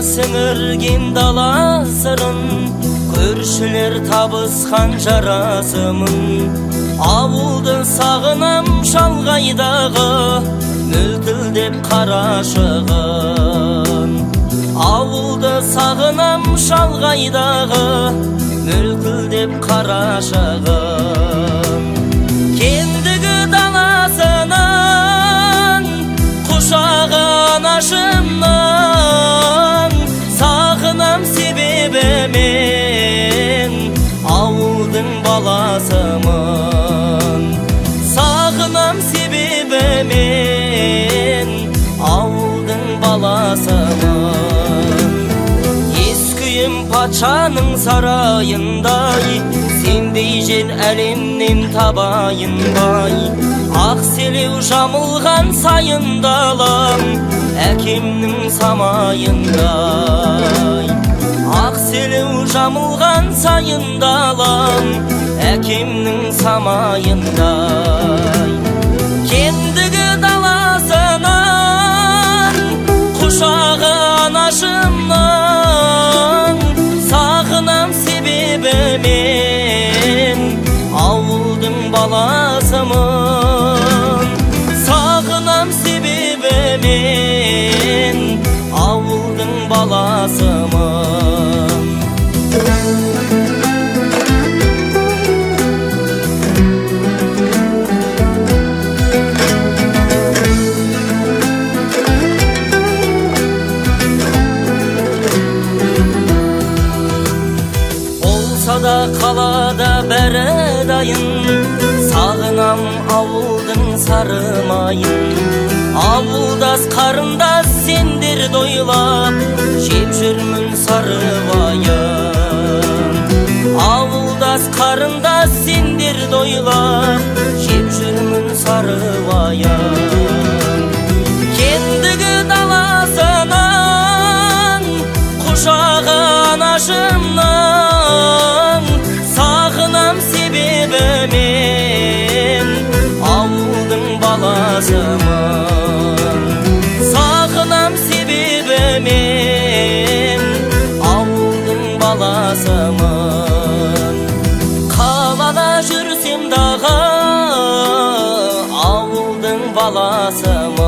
сіңірген дала сырын, көршілер табысқан жарасымын. Ауылды сағынам шалғайдағы, мөлтілдеп қарашығын. Ауылды сағынам шалғайдағы, мөлтілдеп қарашығын. Кендігі даласынан, құшағы анашымнан, сағынам себебі мен ауылдың баласымын. Сағынам себебі мен ауылдың баласымын. Ескүйім патшаның сарайындай, сендей жел әлемнен табайынбай. Ақселеу жамылған сайындалам, әкемнің самайындай. Ақселеу жамылған сайындалам, әкемнің самайындай. Кендігі даласынан, құшағы анашымнан, сағынам себебі мен ауылдың баласымын. Сағынам себебі мен ауылдың баласымын. Болсада қалада бәрі дайын, сағынам ауылдың сарымайын. Ауылдас қарындас сендер дойлап, жеп жүрмін сарыбайын. Ауылдас қарындас сендер дойлап, жеп жүрмін сарыбайын. Кендігі даласынан, құшағы анашымнан, сағынам себебі мен ауылдың баласымын. Сағынам себебі мен ауылдың баласымын. Қалада жүрсем дағы ауылдың баласымын.